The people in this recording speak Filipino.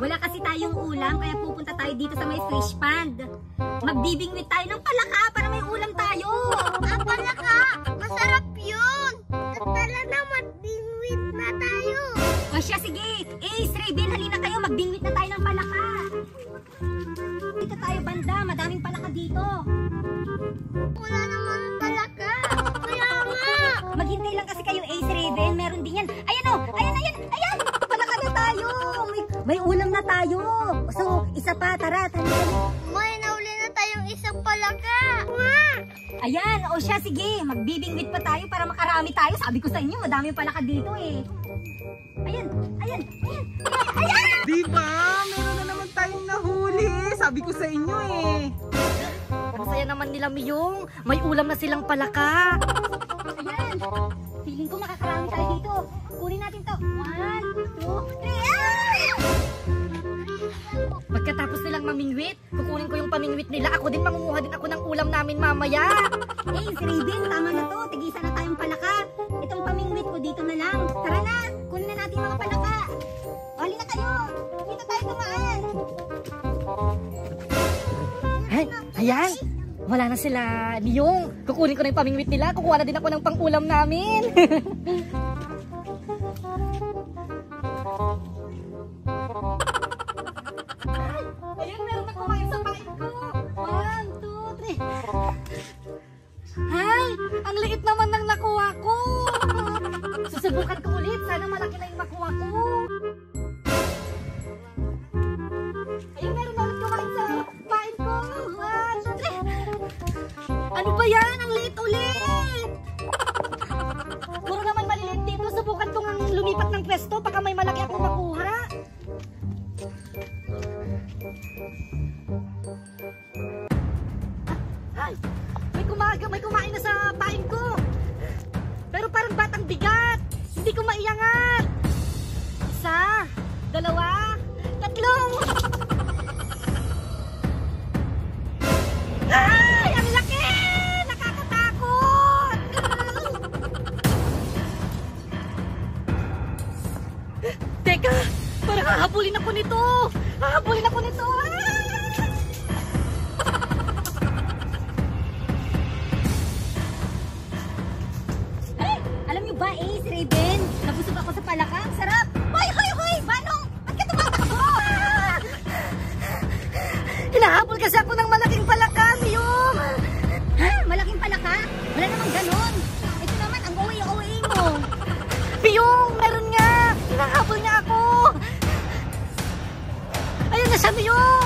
Wala kasi tayong ulam, kaya pupunta tayo dito sa may fish pond. Magbibingwit tayo ng palaka para may ulam tayo. Palaka! Masarap yun! Tara na, magbingwit na tayo. O siya, sige. Ace, Raven, halina kayo. Magbingwit na tayo ng palaka. Dito tayo banda. Madaming palaka dito. Wala naman palaka. Kaya nga. Maghintay lang kasi kayo, Ace, Raven. Meron din yan. Ayan o! Ayan! Palaka na tayo! May ulam na tayo. So, isa pa. Tara. May nauli na tayong isang palaka. Nga! Ayan, o siya, sige. Magbibingwit pa tayo para makarami tayo. Sabi ko sa inyo, madami palaka dito eh. Ayan! Diba? Meron na naman tayong nahuli. Sabi ko sa inyo eh. Ang saya naman nila, Miyong. May ulam na silang palaka. Ayan! Feeling ko makakarami tayo dito. Kunin natin to. 1, 2, 3. Pagkatapos nilang mamingwit, kukunin ko yung pamingwit nila. Ako din, mangunguha din ako ng ulam namin mamaya. Ace, Raven, tama na to. Tigisa na tayong palaka. Itong pamingwit ko dito na lang. Tara na! Kunin na natin mga palaka. Hali na kayo! Dito tayo tumaan. Ay, ayan. Wala na sila, Miyong. Kukunin ko na yung pamingwit nila. Kukuha na din ako ng pang-ulam namin. Ayan, meron na kumain sa pain ko. 1, 2, 3. Ay, ang liit naman ng nakuha ko. Susubukan ko ulit. Sana malaki na yung makuha ko. Ayun, meron na ulit kumain sa pain ko. 1, 2, 3. Ano ba yan? Ang liit ulit. Puro naman maliliit dito. Subukan ko nga lumipat ng pwesto. Baka may malaki akong makuha. Ay, may kumain na sa pain ko. Pero parang batang bigat. Hindi ko maiangat. 1, 2, 3. Ay, ang laki! Nakakatakot! Teka, parang hahabulin ako nito. Hahabulin ako nito. Ay, alam niyo ba, Ace, Raven? Nabusog ako sa palaka. Ang sarap. Hoy! Banong! Ba't ka tumatakbo? Hinahabol kasi ako ng malaking palaka, Miyong. Ha? Malaking palaka? Wala namang ganon. Ito naman, ang OA mo. Miyong, meron nga. Hinahabol niya ako. Ayun na siya, Miyong.